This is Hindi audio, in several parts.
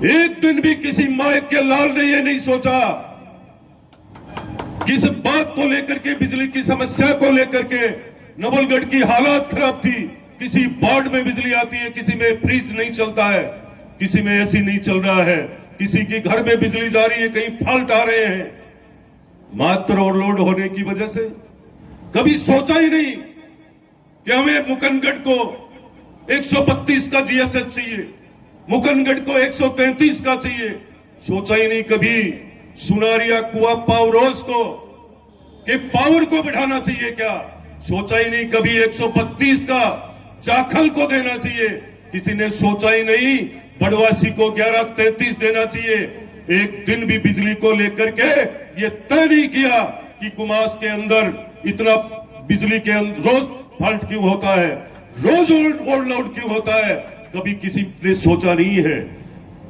एक दिन भी किसी माए के लाल ने यह नहीं सोचा किस बात को लेकर के, बिजली की समस्या को लेकर के नवलगढ़ की हालात खराब थी। किसी वार्ड में बिजली आती है, किसी में फ्रिज नहीं चलता है, किसी में एसी नहीं चल रहा है, किसी के घर में बिजली जा रही है, कहीं फॉल्ट आ रहे हैं, मात्र ओवरलोड होने की वजह से। कभी सोचा ही नहीं कि हमें मुकनगढ़ को 132 का जीएसएच चाहिए, मुकनगढ़ को 133 का चाहिए। सोचा ही नहीं कभी सुनारिया कुआ पावरोज को कि पावर को बढ़ाना चाहिए क्या। सोचा ही नहीं कभी 132 का जाखल को देना चाहिए। किसी ने सोचा ही नहीं बड़वासी को 1133 देना चाहिए। एक दिन भी बिजली को लेकर के ये तय नहीं किया कि कुमास के अंदर इतना बिजली के रोज फॉल्ट क्यों होता है, रोज ओवरलोड क्यों होता है। कभी किसी ने सोचा नहीं है,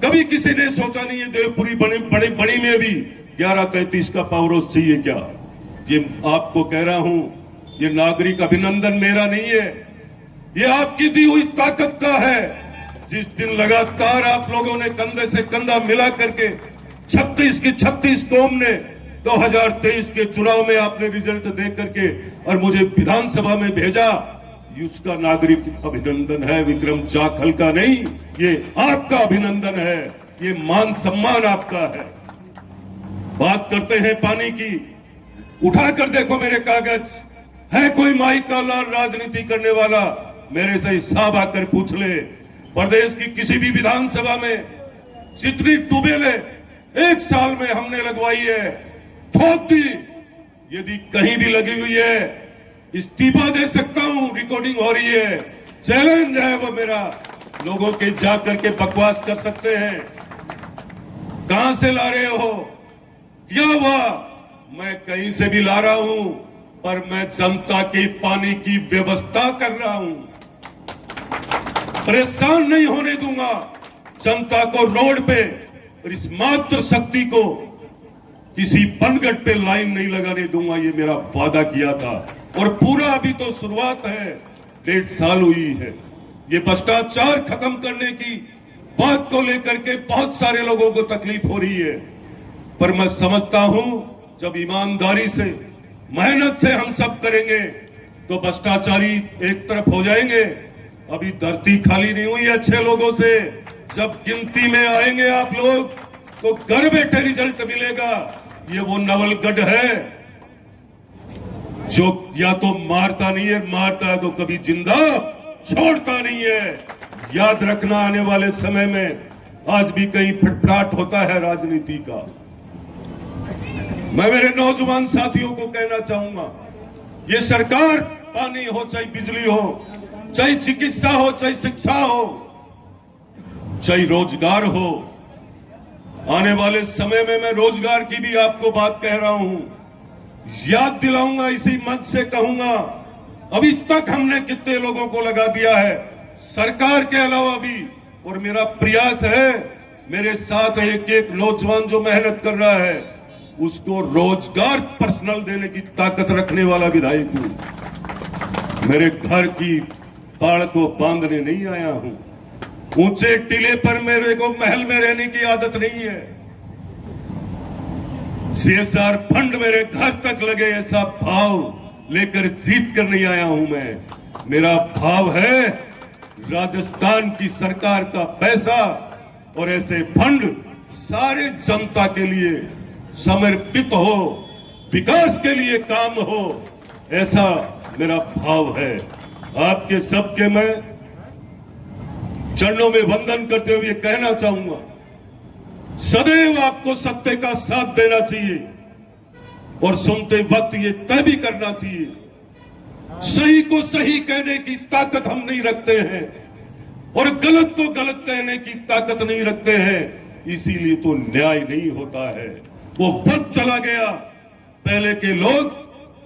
कभी किसी ने सोचा नहीं है देवपुरी बड़ी में भी 1133 का पावर हाउस चाहिए क्या। ये आपको कह रहा हूं, ये नागरिक अभिनंदन मेरा नहीं है, ये आपकी दी हुई ताकत का है। जिस दिन लगातार आप लोगों ने कंधे से कंधा मिला करके 36 की 36 कौम ने 2023 के चुनाव में आपने रिजल्ट दे करके और मुझे विधानसभा में भेजा, उसका नागरिक अभिनंदन है, विक्रम जाखल का नहीं। ये आपका अभिनंदन है, ये मान सम्मान आपका है। बात करते हैं पानी की, उठाकर देखो मेरे कागज, है कोई माई का लाल राजनीति करने वाला मेरे से हिसाब आकर पूछ ले। प्रदेश की किसी भी विधानसभा में जितनी ट्यूबवेलें एक साल में हमने लगवाई है, ठोक दी। यदि कहीं भी लगी हुई है इस्तीफा दे सकता हूं, रिकॉर्डिंग हो रही है, चैलेंज है वो मेरा। लोगों के जाकर के बकवास कर सकते हैं, कहां से ला रहे हो, क्या हुआ। मैं कहीं से भी ला रहा हूं, पर मैं जनता की पानी की व्यवस्था कर रहा हूं। परेशान नहीं होने दूंगा जनता को रोड पे, और इस मात्र शक्ति को किसी बनगढ़ पे लाइन नहीं लगाने दूंगा। ये मेरा वादा किया था और पूरा अभी तो शुरुआत है, 1.5 साल हुई है। ये भ्रष्टाचार खत्म करने की बात को लेकर के बहुत सारे लोगों को तकलीफ हो रही है, पर मैं समझता हूं जब ईमानदारी से मेहनत से हम सब करेंगे तो भ्रष्टाचारी एक तरफ हो जाएंगे। अभी धरती खाली नहीं हुई अच्छे लोगों से। जब गिनती में आएंगे आप लोग तो घर बैठे रिजल्ट मिलेगा। ये वो नवलगढ़ है जो या तो मारता नहीं है, मारता है तो कभी जिंदा छोड़ता नहीं है। याद रखना, आने वाले समय में आज भी कहीं फटफटाट होता है राजनीति का। मैं मेरे नौजवान साथियों को कहना चाहूंगा, ये सरकार, पानी हो चाहे बिजली हो, चाहे चिकित्सा हो, चाहे शिक्षा हो, चाहे रोजगार हो, आने वाले समय में मैं रोजगार की भी आपको बात कह रहा हूं। याद दिलाऊंगा, इसी मंच से कहूंगा, अभी तक हमने कितने लोगों को लगा दिया है सरकार के अलावा भी। और मेरा प्रयास है, मेरे साथ एक एक नौजवान जो मेहनत कर रहा है उसको रोजगार पर्सनल देने की ताकत रखने वाला विधायक हूं। मेरे घर की पाड़ को बांधने नहीं आया हूं। ऊंचे टीले पर मेरे को महल में रहने की आदत नहीं है। सीएसआर फंड मेरे घर तक लगे ऐसा भाव लेकर जीत कर नहीं आया हूं मैं। मेरा भाव है राजस्थान की सरकार का पैसा और ऐसे फंड सारे जनता के लिए समर्पित हो, विकास के लिए काम हो, ऐसा मेरा भाव है। आपके सबके मैं चरणों में वंदन करते हुए कहना चाहूंगा, सदैव आपको सत्य का साथ देना चाहिए और सुनते वक्त ये तय भी करना चाहिए, सही को सही कहने की ताकत हम नहीं रखते हैं और गलत को गलत कहने की ताकत नहीं रखते हैं। इसीलिए तो न्याय नहीं होता है। वो वक्त चला गया, पहले के लोग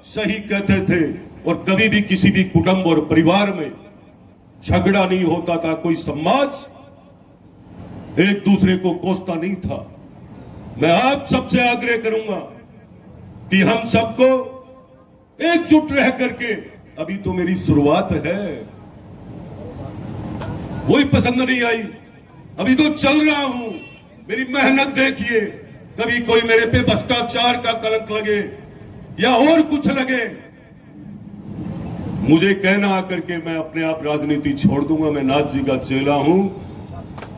सही कहते थे और कभी भी किसी भी कुटुंब और परिवार में झगड़ा नहीं होता था, कोई समाज एक दूसरे को कोसता नहीं था। मैं आप सबसे आग्रह करूंगा कि हम सबको एकजुट रह करके, अभी तो मेरी शुरुआत है, वही पसंद नहीं आई, अभी तो चल रहा हूं, मेरी मेहनत देखिए। कभी कोई मेरे पे भ्रष्टाचार का कलंक लगे या और कुछ लगे, मुझे कहना आकर के मैं अपने आप राजनीति छोड़ दूंगा। मैं नाथ जी का चेला हूं,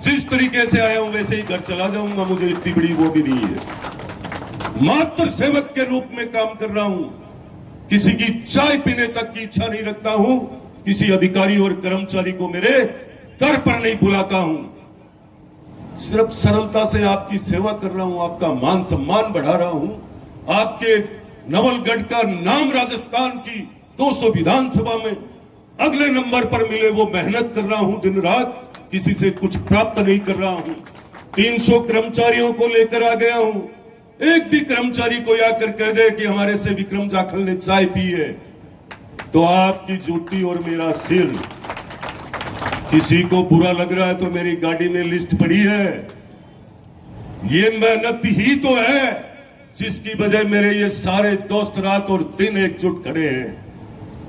जिस तरीके से आया हूं वैसे ही घर चला जाऊंगा। मुझे इतनी बड़ी वो भी नहीं है। मात्र सेवक के रूप में काम कर रहा हूं। किसी की चाय पीने तक की इच्छा नहीं रखता हूं। किसी अधिकारी और कर्मचारी को मेरे दर पर नहीं बुलाता हूं। सिर्फ सरलता से आपकी सेवा कर रहा हूं, आपका मान सम्मान बढ़ा रहा हूं, आपके नवलगढ़ का नाम राजस्थान की 200 विधानसभा में अगले नंबर पर मिले, वो मेहनत कर रहा हूं दिन रात। किसी से कुछ प्राप्त नहीं कर रहा हूं। 300 कर्मचारियों को लेकर आ गया हूं। एक भी कर्मचारी को आकर कह दे कि हमारे से विक्रम जाखल ने चाय पी है, तो आपकी जूती और मेरा सिर। किसी को बुरा लग रहा है तो मेरी गाड़ी में लिस्ट पड़ी है। ये मेहनत ही तो है जिसकी वजह मेरे ये सारे दोस्त रात और दिन एकजुट खड़े हैं।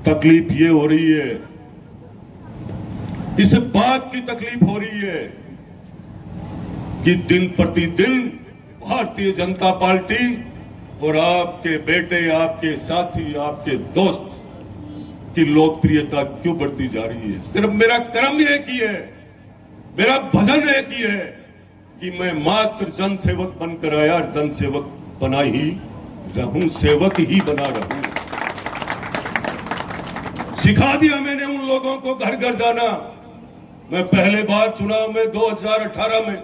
तकलीफ ये हो रही है, इस बात की तकलीफ हो रही है कि दिन प्रतिदिन भारतीय जनता पार्टी और आपके बेटे, आपके साथी, आपके दोस्त की लोकप्रियता क्यों बढ़ती जा रही है। सिर्फ मेरा कर्म एक ही है, मेरा भजन एक ही है कि मैं मात्र जन सेवक बनकर आया, जन सेवक बना ही रहूं, सेवक ही बना रहूं। सिखा दिया मैंने उन लोगों को घर घर जाना। मैं पहले बार चुनाव में 2018 में,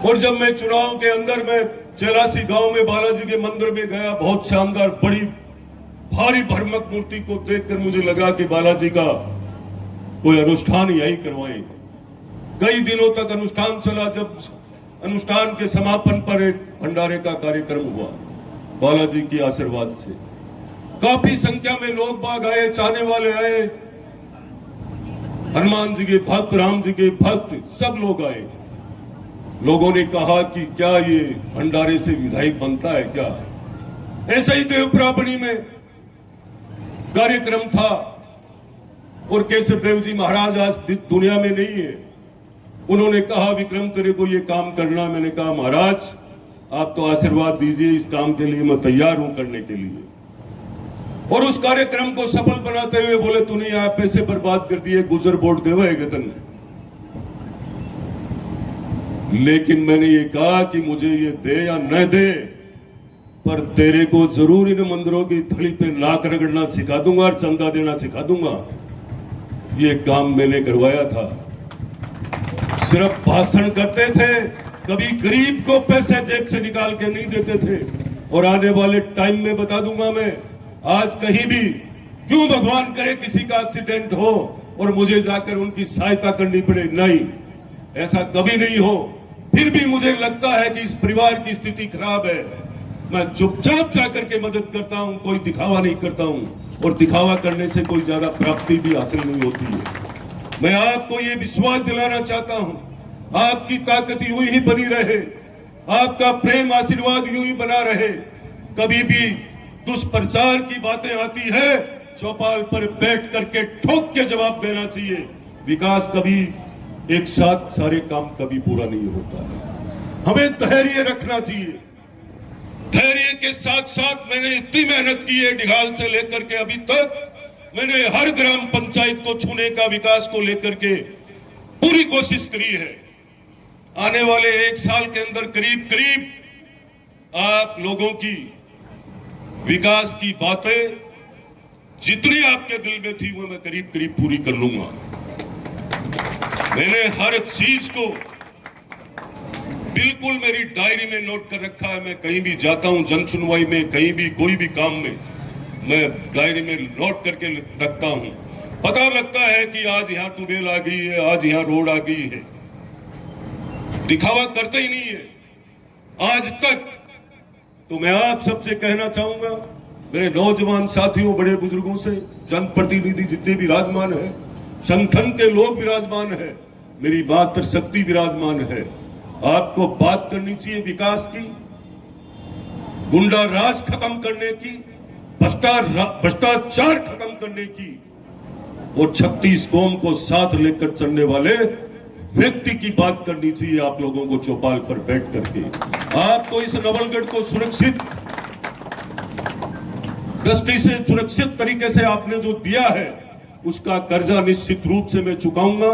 और जब मैं चुनाव के अंदर में चेलासी गांव में बालाजी के मंदिर में गया, बहुत शानदार बड़ी भारी भरमक मूर्ति को देखकर मुझे लगा कि बालाजी का कोई अनुष्ठान यही करवाएं। कई दिनों तक अनुष्ठान चला। जब अनुष्ठान के समापन पर एक भंडारे का कार्यक्रम हुआ, बालाजी की आशीर्वाद से काफी संख्या में लोग बाग आए, चाहने वाले आए, हनुमान जी के भक्त, राम जी के भक्त, सब लोग आए। लोगों ने कहा कि क्या ये भंडारे से विधायक बनता है क्या। ऐसा ही देवप्रापणी में कार्यक्रम था और केसर देव जी महाराज आज दुनिया में नहीं है। उन्होंने कहा विक्रम तेरे को ये काम करना। मैंने कहा महाराज आप तो आशीर्वाद दीजिए, इस काम के लिए मैं तैयार हूं करने के लिए। और उस कार्यक्रम को सफल बनाते हुए बोले तूने यहां पैसे बर्बाद कर दिए, गुजर बोर्ड देवेगा तन। लेकिन मैंने ये कहा कि मुझे ये दे या न दे, पर तेरे को जरूर इन मंदिरों की थड़ी पे नाक रगड़ना सिखा दूंगा और चंदा देना सिखा दूंगा। ये काम मैंने करवाया था। सिर्फ भाषण करते थे, कभी गरीब को पैसे जेब से निकाल के नहीं देते थे। और आने वाले टाइम में बता दूंगा मैं, आज कहीं भी क्यों भगवान करे किसी का एक्सीडेंट हो और मुझे जाकर उनकी सहायता करनी पड़े, नहीं, ऐसा कभी नहीं हो। फिर भी मुझे लगता है कि इस परिवार की स्थिति खराब है, मैं चुपचाप जाकर के मदद करता हूं, कोई दिखावा नहीं करता हूं। और दिखावा करने से कोई ज्यादा प्राप्ति भी हासिल नहीं होती है। मैं आपको ये विश्वास दिलाना चाहता हूं, आपकी ताकत यूं ही बनी रहे, आपका प्रेम आशीर्वाद यूं ही बना रहे। कभी भी दुष्प्रचार की बातें आती है, चौपाल पर बैठ करके ठोक के जवाब देना चाहिए। विकास कभी एक साथ सारे काम कभी पूरा नहीं होता है। हमें धैर्य रखना चाहिए। धैर्य के साथ साथ मैंने इतनी मेहनत की है, डिघाल से लेकर के अभी तक मैंने हर ग्राम पंचायत को छूने का, विकास को लेकर के पूरी कोशिश करी है। आने वाले एक साल के अंदर करीब करीब आप लोगों की विकास की बातें जितनी आपके दिल में थी वो मैं करीब करीब पूरी कर लूंगा। मैंने हर चीज को बिल्कुल मेरी डायरी में नोट कर रखा है। मैं कहीं भी जाता हूं, जन सुनवाई में, कहीं भी कोई भी काम में, मैं डायरी में नोट करके रखता हूं। पता लगता है कि आज यहां ट्यूबवेल आ गई है, आज यहां रोड आ गई है। दिखावा करते ही नहीं है आज तक। तो मैं आप सबसे कहना चाहूंगा, मेरे नौजवान साथियों, बड़े बुजुर्गों से, जनप्रतिनिधि जितने विराजमान है, संगठन के लोग विराजमान है, मेरी मातृ शक्ति विराजमान है, आपको बात करनी चाहिए विकास की, गुंडा राज खत्म करने की, भ्रष्टाचार खत्म करने की, और 36 कौम को साथ लेकर चलने वाले व्यक्ति की बात करनी चाहिए आप लोगों को चौपाल पर बैठ करके। आपको इस नवलगढ़ को सुरक्षित दृष्टि से सुरक्षित तरीके से आपने जो दिया है उसका कर्जा निश्चित रूप से मैं चुकाऊंगा,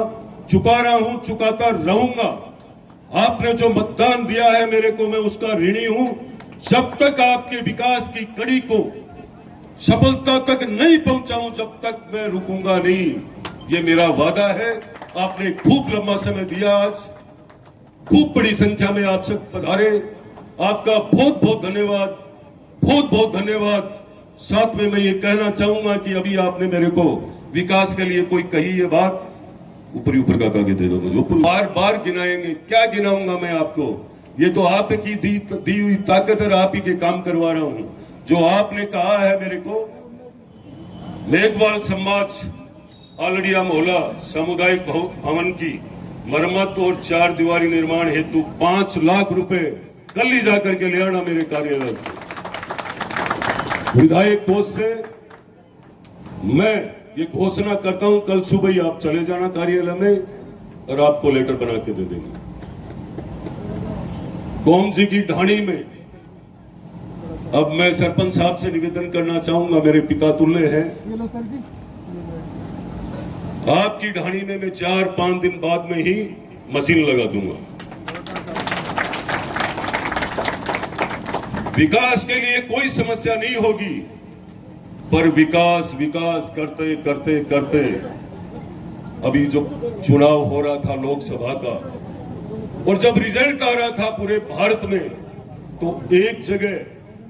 चुका रहा हूं, चुकाता रहूंगा। आपने जो मतदान दिया है मेरे को, मैं उसका ऋणी हूं। जब तक आपके विकास की कड़ी को सफलता तक नहीं पहुंचाऊं, जब तक मैं रुकूंगा नहीं। ये मेरा वादा है। आपने खूब लंबा समय दिया, आज खूब बड़ी संख्या में आप सब पधारे। आपका बहुत बहुत धन्यवाद, बहुत बहुत धन्यवाद। साथ में मैं ये कहना चाहूंगा कि अभी आपने मेरे को विकास के लिए कोई कही ये बात, ऊपर ऊपर का कागज दे दो मुझे, बार बार गिनाएंगे। क्या गिनाऊंगा मैं आपको? ये तो आपकी दी हुई ताकत है, आप ही के काम करवा रहा हूं। जो आपने कहा है मेरे को, मेघवाल समाज आलड़िया मोहल्ला सामुदायिक भवन की मरम्मत और 4 दीवारी निर्माण हेतु 5 लाख रुपए कल ही जाकर के ले आना मेरे कार्यालय से, विधायक कोष से। मैं ये घोषणा करता हूं, कल सुबह ही आप चले जाना कार्यालय में और आपको लेटर बना के दे देंगे। कौम जी की ढाणी में अब मैं सरपंच साहब से निवेदन करना चाहूंगा, मेरे पिता तुल्य हैं। आपकी ढाणी में मैं 4-5 दिन बाद में ही मशीन लगा दूंगा। विकास के लिए कोई समस्या नहीं होगी, पर विकास विकास करते करते करते अभी जो चुनाव हो रहा था लोकसभा का, और जब रिजल्ट आ रहा था पूरे भारत में, तो एक जगह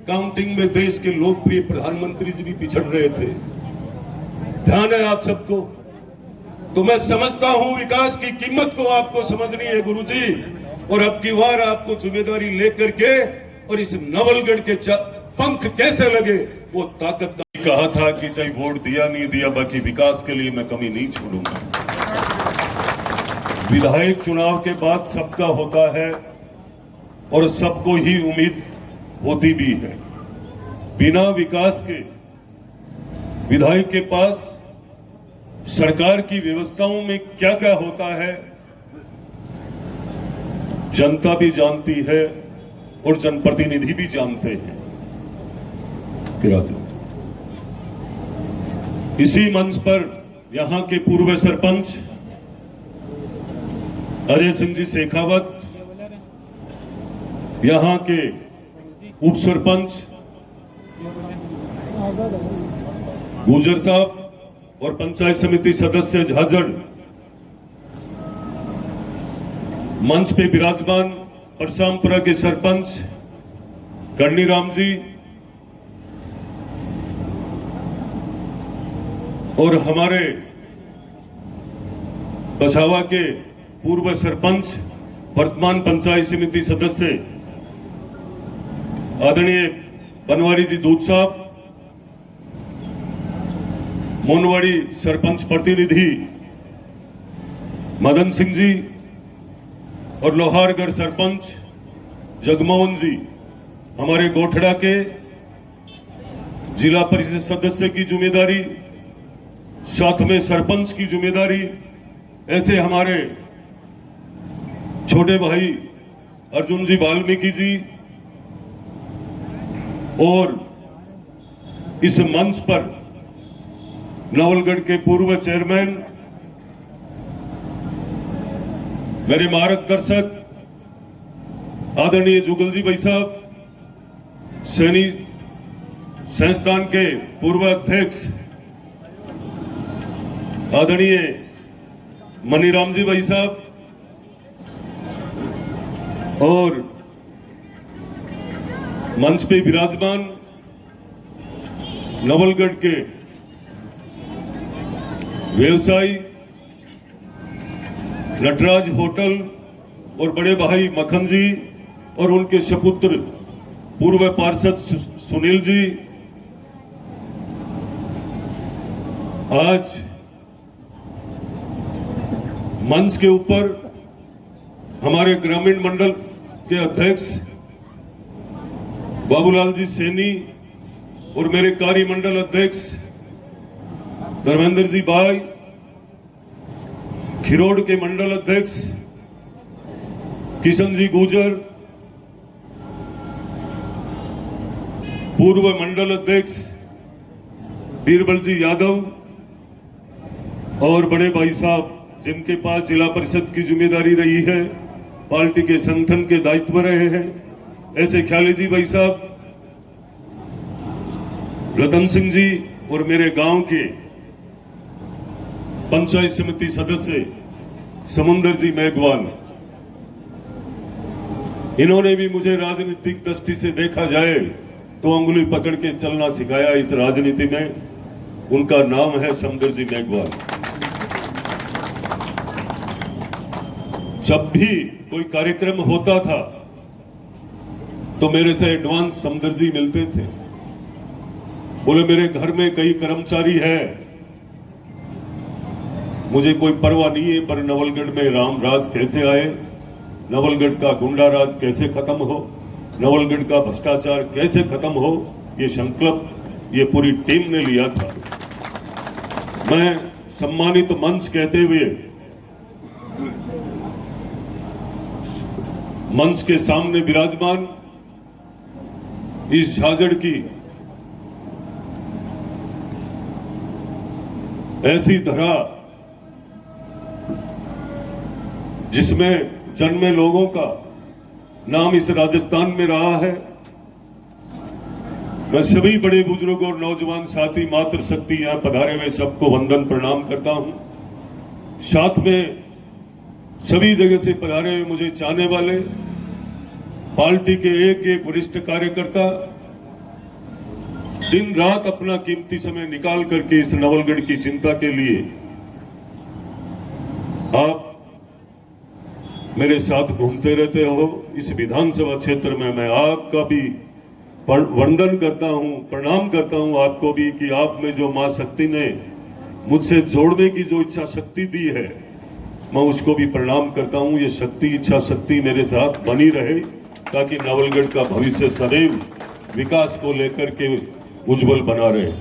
काउंटिंग में देश के लोकप्रिय प्रधानमंत्री जी भी पिछड़ रहे थे। ध्यान है आप सबको। तो मैं समझता हूं विकास की कीमत को आपको समझनी है गुरुजी, और अब की बार आपको जिम्मेदारी लेकर के और इस नवलगढ़ के पंख कैसे लगे वो ताकत का कहा था कि चाहे वोट दिया नहीं दिया, बाकी विकास के लिए मैं कमी नहीं छोड़ूंगा। विधायक चुनाव के बाद सबका होता है और सबको ही उम्मीद होती भी है। बिना विकास के विधायक के पास सरकार की व्यवस्थाओं में क्या क्या होता है जनता भी जानती है और जनप्रतिनिधि भी जानते हैं। इसी मंच पर यहां के पूर्व सरपंच अजय सिंह जी शेखावत, यहां के उप सरपंच गुजर साहब और पंचायत समिति सदस्य झाझड़ मंच पे विराजमान परसामपुरा के सरपंच करनी राम जी और हमारे बछावा के पूर्व सरपंच वर्तमान पंचायत समिति सदस्य आदरणीय बनवारी जी दूध साहब, मोनवाड़ी सरपंच प्रतिनिधि मदन सिंह जी और लोहारगढ़ सरपंच जगमोहन जी, हमारे गोठड़ा के जिला परिषद सदस्य की जिम्मेदारी, साथ में सरपंच की जिम्मेदारी, ऐसे हमारे छोटे भाई अर्जुन जी वाल्मीकि जी, और इस मंच पर नवलगढ़ के पूर्व चेयरमैन, मेरे मार्गदर्शक आदरणीय जुगल जी भाई साहब, सैनी संस्थान के पूर्व अध्यक्ष आदरणीय मनीराम जी भाई साहब, और मंच पे विराजमान नवलगढ़ के व्यवसायी नटराज होटल और बड़े भाई मखन जी और उनके सपुत्र पूर्व पार्षद सुनील जी, आज मंच के ऊपर हमारे ग्रामीण मंडल के अध्यक्ष बाबूलाल जी सैनी और मेरे कार्य मंडल अध्यक्ष धर्मेंद्र जी भाई, खिरोड़ के मंडल अध्यक्ष किशन जी गुर्जर, पूर्व मंडल अध्यक्ष बीरबल जी यादव और बड़े भाई साहब जिनके पास जिला परिषद की जिम्मेदारी रही है, पार्टी के संगठन के दायित्व रहे हैं, ऐसे ख्याली जी भाई साहब, रतन सिंह जी और मेरे गांव के पंचायत समिति सदस्य समुंदर जी मेघवाल, इन्होंने भी मुझे राजनीतिक दृष्टि से देखा जाए तो अंगुली पकड़ के चलना सिखाया इस राजनीति में। उनका नाम है समुंदर जी मेघवाल। जब भी कोई कार्यक्रम होता था तो मेरे से एडवांस समुंदर जी मिलते थे। बोले मेरे घर में कई कर्मचारी है, मुझे कोई परवाह नहीं है, पर नवलगढ़ में राम राज कैसे आए, नवलगढ़ का गुंडा राज कैसे खत्म हो, नवलगढ़ का भ्रष्टाचार कैसे खत्म हो, ये संकल्प ये पूरी टीम ने लिया था। मैं सम्मानित मंच कहते हुए मंच के सामने विराजमान इस झाझड़ की ऐसी धरा जिसमें जन्मे लोगों का नाम इस राजस्थान में रहा है, मैं सभी बड़े बुजुर्गों और नौजवान साथी मातृशक्ति यहां पधारे हुए सबको वंदन प्रणाम करता हूं। साथ में सभी जगह से पधारे हुए मुझे चाहने वाले पार्टी के एक एक वरिष्ठ कार्यकर्ता दिन रात अपना कीमती समय निकाल करके इस नवलगढ़ की चिंता के लिए आप मेरे साथ घूमते रहते हो। इस विधानसभा क्षेत्र में मैं आपका भी वंदन करता हूं, प्रणाम करता हूं आपको भी कि आप में जो मां शक्ति ने मुझसे जोड़ने की जो इच्छा शक्ति दी है, मैं उसको भी प्रणाम करता हूं। ये शक्ति इच्छा शक्ति मेरे साथ बनी रहे ताकि नवलगढ़ का भविष्य सदैव विकास को लेकर के उज्जवल बना रहे।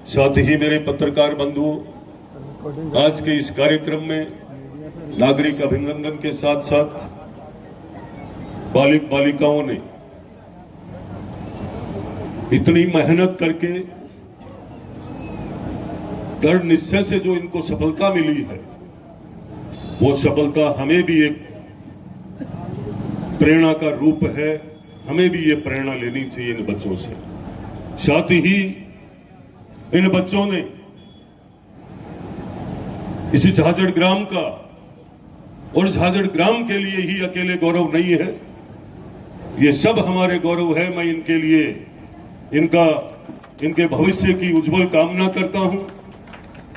साथ ही मेरे पत्रकार बंधुओं, आज के इस कार्यक्रम में नागरिक अभिनंदन के साथ साथ बालिक बालिकाओं ने इतनी मेहनत करके दृढ़ निश्चय से जो इनको सफलता मिली है, वो सफलता हमें भी एक प्रेरणा का रूप है। हमें भी ये प्रेरणा लेनी चाहिए इन बच्चों से। साथ ही इन बच्चों ने इसी झाझड़ ग्राम का, और झाझड़ ग्राम के लिए ही अकेले गौरव नहीं है, ये सब हमारे गौरव है। मैं इनके लिए इनके भविष्य की उज्जवल कामना करता हूं।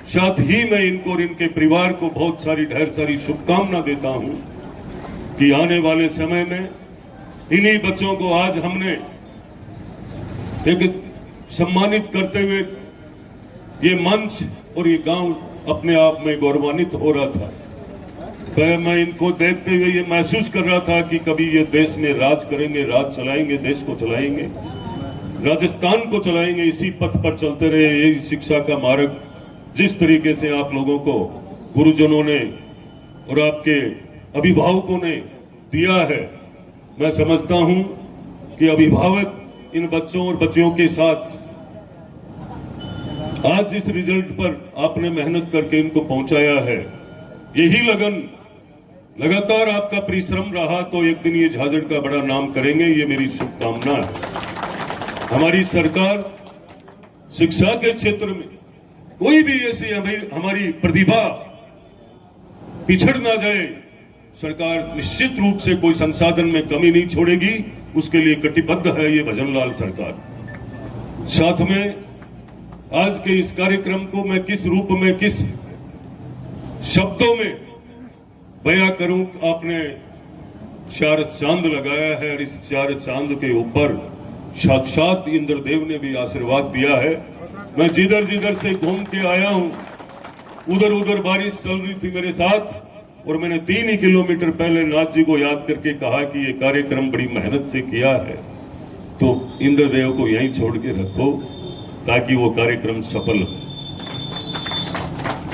साथ ही मैं इनको और इनके परिवार को बहुत सारी ढेर सारी शुभकामना देता हूं कि आने वाले समय में इन्हीं बच्चों को आज हमने एक सम्मानित करते हुए ये मंच और ये गांव अपने आप में गौरवान्वित हो रहा था। मैं इनको देखते हुए ये महसूस कर रहा था कि कभी ये देश में राज करेंगे, राज चलाएंगे, देश को चलाएंगे, राजस्थान को चलाएंगे। इसी पथ पर चलते रहे। यही शिक्षा का मार्ग जिस तरीके से आप लोगों को गुरुजनों ने और आपके अभिभावकों ने दिया है, मैं समझता हूं कि अभिभावक इन बच्चों और बच्चियों के साथ आज जिस रिजल्ट पर आपने मेहनत करके इनको पहुंचाया है, यही लगन लगातार आपका परिश्रम रहा तो एक दिन ये झाझड़ का बड़ा नाम करेंगे। ये मेरी शुभकामना है। हमारी सरकार शिक्षा के क्षेत्र में कोई भी ऐसी हमारी प्रतिभा पिछड़ ना जाए, सरकार निश्चित रूप से कोई संसाधन में कमी नहीं छोड़ेगी। उसके लिए कटिबद्ध है ये भजनलाल सरकार। साथ में आज के इस कार्यक्रम को मैं किस रूप में, किस शब्दों में बयां करूं। आपने चार चांद लगाया है और इस चार चांद के ऊपर साक्षात इंद्रदेव ने भी आशीर्वाद दिया है। मैं जिधर जिधर से घूम के आया हूं, उधर उधर बारिश चल रही थी मेरे साथ, और मैंने 3 ही किलोमीटर पहले नाथ जी को याद करके कहा कि ये कार्यक्रम बड़ी मेहनत से किया है, तो इंद्रदेव को यहीं छोड़ के रखो ताकि वो कार्यक्रम सफल हो।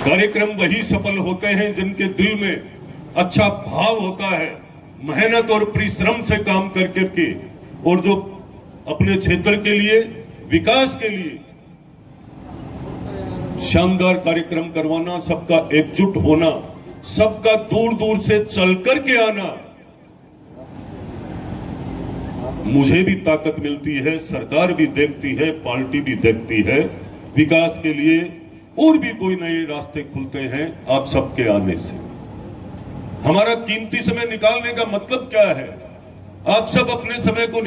कार्यक्रम वही सफल होते हैं जिनके दिल में अच्छा भाव होता है, मेहनत और परिश्रम से काम कर करके, और जो अपने क्षेत्र के लिए, विकास के लिए शानदार कार्यक्रम करवाना, सबका एकजुट होना, सबका दूर दूर से चल करके आना, मुझे भी ताकत मिलती है, सरकार भी देखती है, पार्टी भी देखती है। विकास के लिए और भी कोई नए रास्ते खुलते हैं आप सबके आने से। हमारा कीमती समय निकालने का मतलब क्या है? आप सब अपने समय को